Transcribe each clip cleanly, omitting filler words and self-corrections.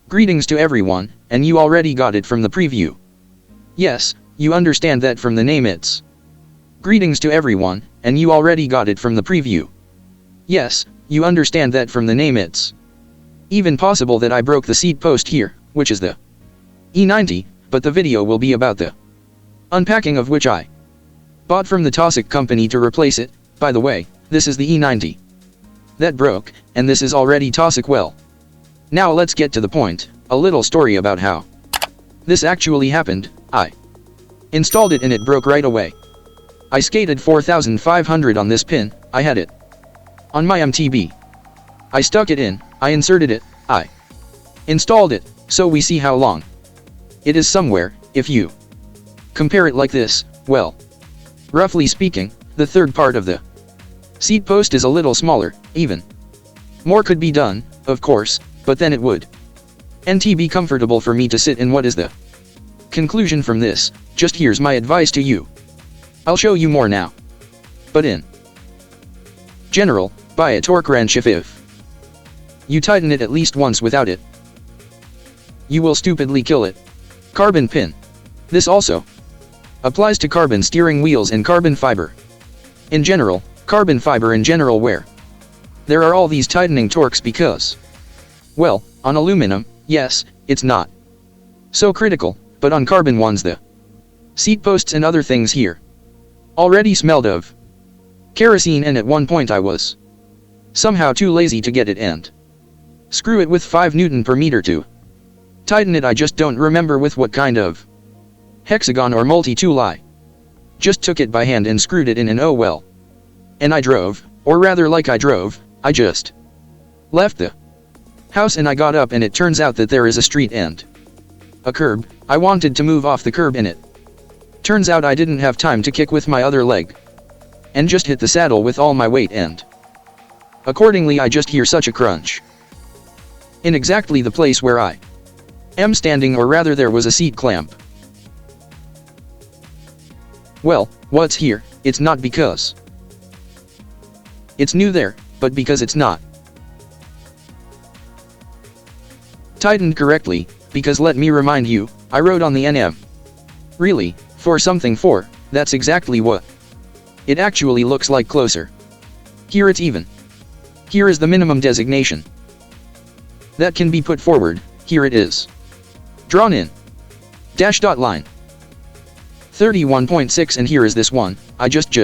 Greetings to everyone, and you already got it from the preview. Yes, you understand that from the name it's. Greetings to everyone, and you already got it from the preview. Yes, you understand that from the name it's. Even possible that I broke the seat post here, which is the E90, but the video will be about the unpacking of which I bought from the Tosic company to replace it. By the way, this is the E90 that broke, and this is already Tosic well. Now let's get to the point, a little story about how this actually happened. I installed it and it broke right away. I skated 4500 on this pin, I had it on my MTB. I stuck it in, I inserted it, I installed it, so we see how long it is somewhere. If you compare it like this, well, roughly speaking, the third part of the seat post is a little smaller, even more could be done, of course, but then it would be comfortable for me to sit in. What is the conclusion from this? Just here's my advice to you. I'll show you more now. But in general, buy a torque wrench. If you tighten it at least once without it, you will stupidly kill it. Carbon pin. This also applies to carbon steering wheels and carbon fiber. In general, carbon fiber in general where there are all these tightening torques because, well, on aluminum, yes, it's not so critical, but on carbon ones the seat posts and other things here already smelled of kerosene, and at one point I was somehow too lazy to get it and screw it with 5 Newton per meter to tighten it. I just don't remember with what kind of hexagon or multi-tool I just took it by hand and screwed it in, and oh well. And I drove, or rather like I drove, I just left the house and I got up and it turns out that there is a street and a curb. I wanted to move off the curb and it turns out I didn't have time to kick with my other leg and just hit the saddle with all my weight, and accordingly I just hear such a crunch in exactly the place where I am standing, or rather there was a seat clamp. Well, what's here? It's not because it's new there, but because it's not tightened correctly, because let me remind you, I wrote on the NM. Really, for something 4, that's exactly what it actually looks like closer. Here it's even. Here is the minimum designation that can be put forward. Here it is. Drawn in. Dash dot line. 31.6, and here is this one. I just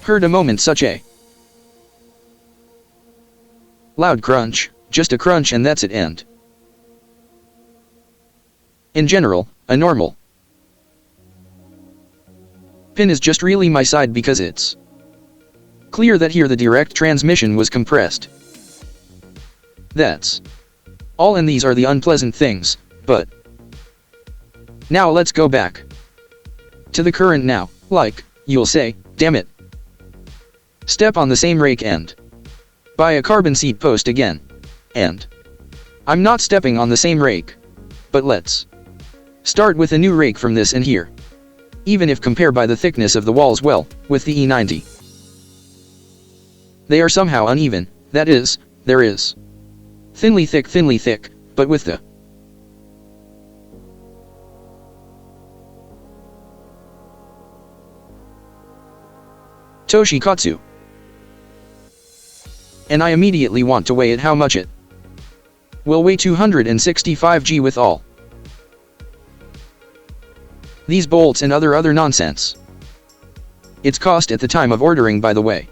heard a moment such a loud crunch, just a crunch, and that's it. And in general, a normal pin is just really my side, because it's clear that here the direct transmission was compressed. That's all, and these are the unpleasant things. But now let's go back to the current now. Like, you'll say, damn it, step on the same rake and buy a carbon seat post again. And I'm not stepping on the same rake, but let's start with a new rake from this and here. Even if compared by the thickness of the walls, well, with the E90, they are somehow uneven. That is, there is thinly thick, but with the Toshikatsu. And I immediately want to weigh it. How much it will weigh? 265 g with all these bolts and other nonsense. Its cost at the time of ordering, by the way,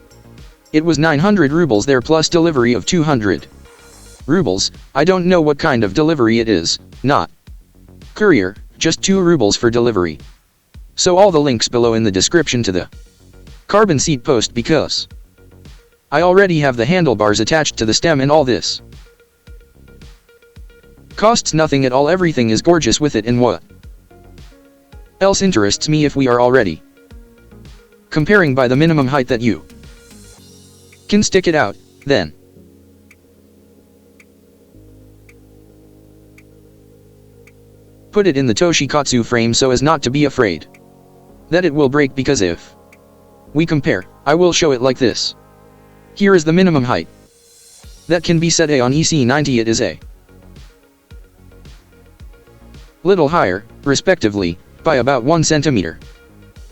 it was 900 rubles there plus delivery of 200 rubles. I don't know what kind of delivery it is, not courier, just 2 rubles for delivery. So all the links below in the description to the carbon seat post, because I already have the handlebars attached to the stem, and all this costs nothing at all. Everything is gorgeous with it, and what else interests me if we are already comparing by the minimum height that you can stick it out, then put it in the Toshikatsu frame so as not to be afraid that it will break, because if we compare, I will show it like this. Here is the minimum height. That can be set A on EC90, it is a little higher, respectively, by about 1 centimeter.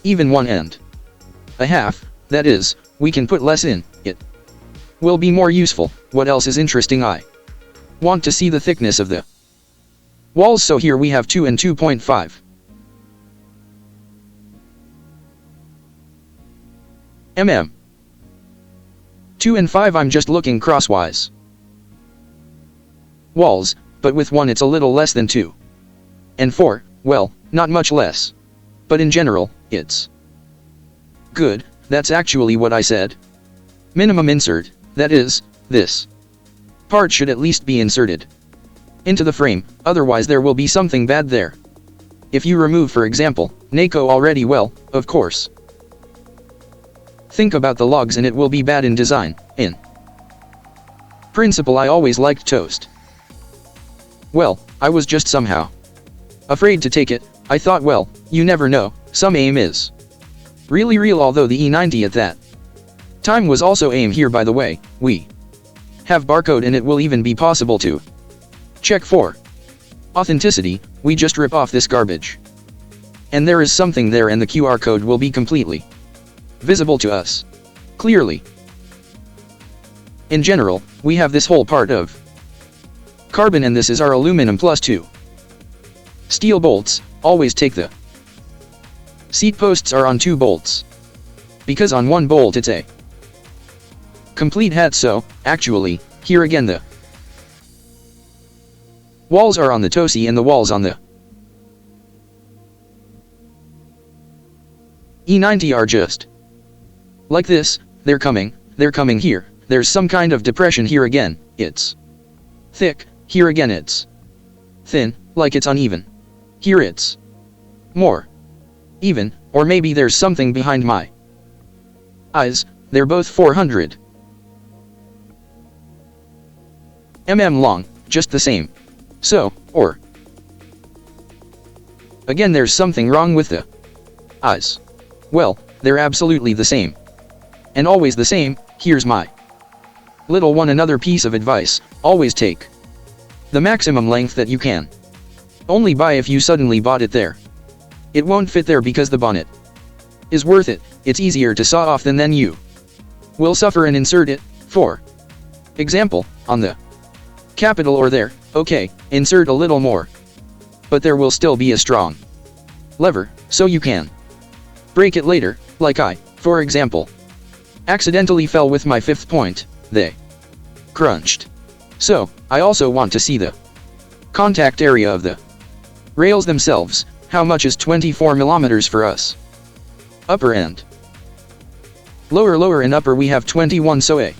Even 1.5, that is, we can put less in, it will be more useful. What else is interesting? I want to see the thickness of the walls, so here we have 2 and 2.5 mm. 2 and 5, I'm just looking crosswise. Walls, but with 1 it's a little less than 2. And 4, well, not much less. But in general, it's good. That's actually what I said. Minimum insert, that is, this part should at least be inserted into the frame, otherwise there will be something bad there. If you remove, for example, NACO already, well, of course. Think about the logs and it will be bad in design. In principle, I always liked toast. Well, I was just somehow afraid to take it. I thought, well, you never know, some aim is really real, although the E90 at that time was also aim. Here, by the way, we have barcode and it will even be possible to check for authenticity. We just rip off this garbage and there is something there, and the QR code will be completely visible to us clearly. In general, we have this whole part of carbon, and this is our aluminum plus 2 steel bolts. Always take the seat posts are on 2 bolts, because on 1 bolt it's a complete hat. So, actually, here again the walls are on the TOSI and the walls on the E90 are just like this. They're coming here. There's some kind of depression here again. It's thick. Here again it's thin, like it's uneven. Here it's more even, or maybe there's something behind my eyes. They're both 400 mm long, just the same. So, or again, there's something wrong with the eyes. Well, they're absolutely the same. And always the same. Here's my little one. Another piece of advice: always take the maximum length that you can. Only buy if you suddenly bought it there. It won't fit there because the bonnet is worth it. It's easier to saw off than then you will suffer and insert it. For example, on the capital or there, okay, insert a little more. But there will still be a strong lever, so you can break it later, like I, for example, accidentally fell with my 5th point. They crunched. So, I also want to see the contact area of the rails themselves. How much is 24 millimeters for us? Upper and lower and upper we have 21, so a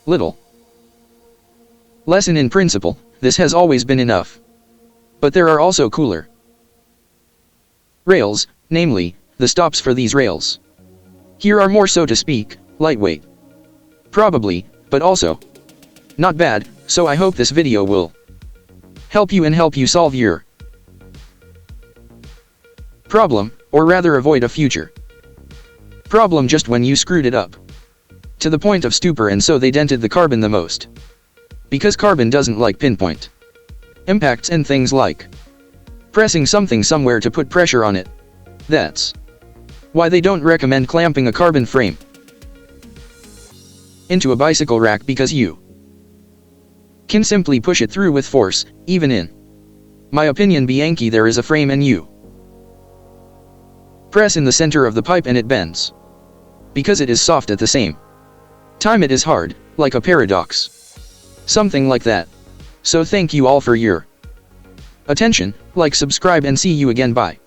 little lesson in principle. This has always been enough. But there are also cooler rails, namely, the stops for these rails. Here are more, so to speak, lightweight. Probably, but also not bad. So I hope this video will help you and help you solve your problem, or rather avoid a future problem just when you screwed it up to the point of stupor, and so they dented the carbon the most. Because carbon doesn't like pinpoint impacts and things like pressing something somewhere to put pressure on it. That's why they don't recommend clamping a carbon frame into a bicycle rack, because you can simply push it through with force. Even in my opinion, Bianchi, there is a frame and you press in the center of the pipe and it bends, because it is soft at the same time it is hard, like a paradox. Something like that. So thank you all for your attention. Like, subscribe, and see you again. Bye.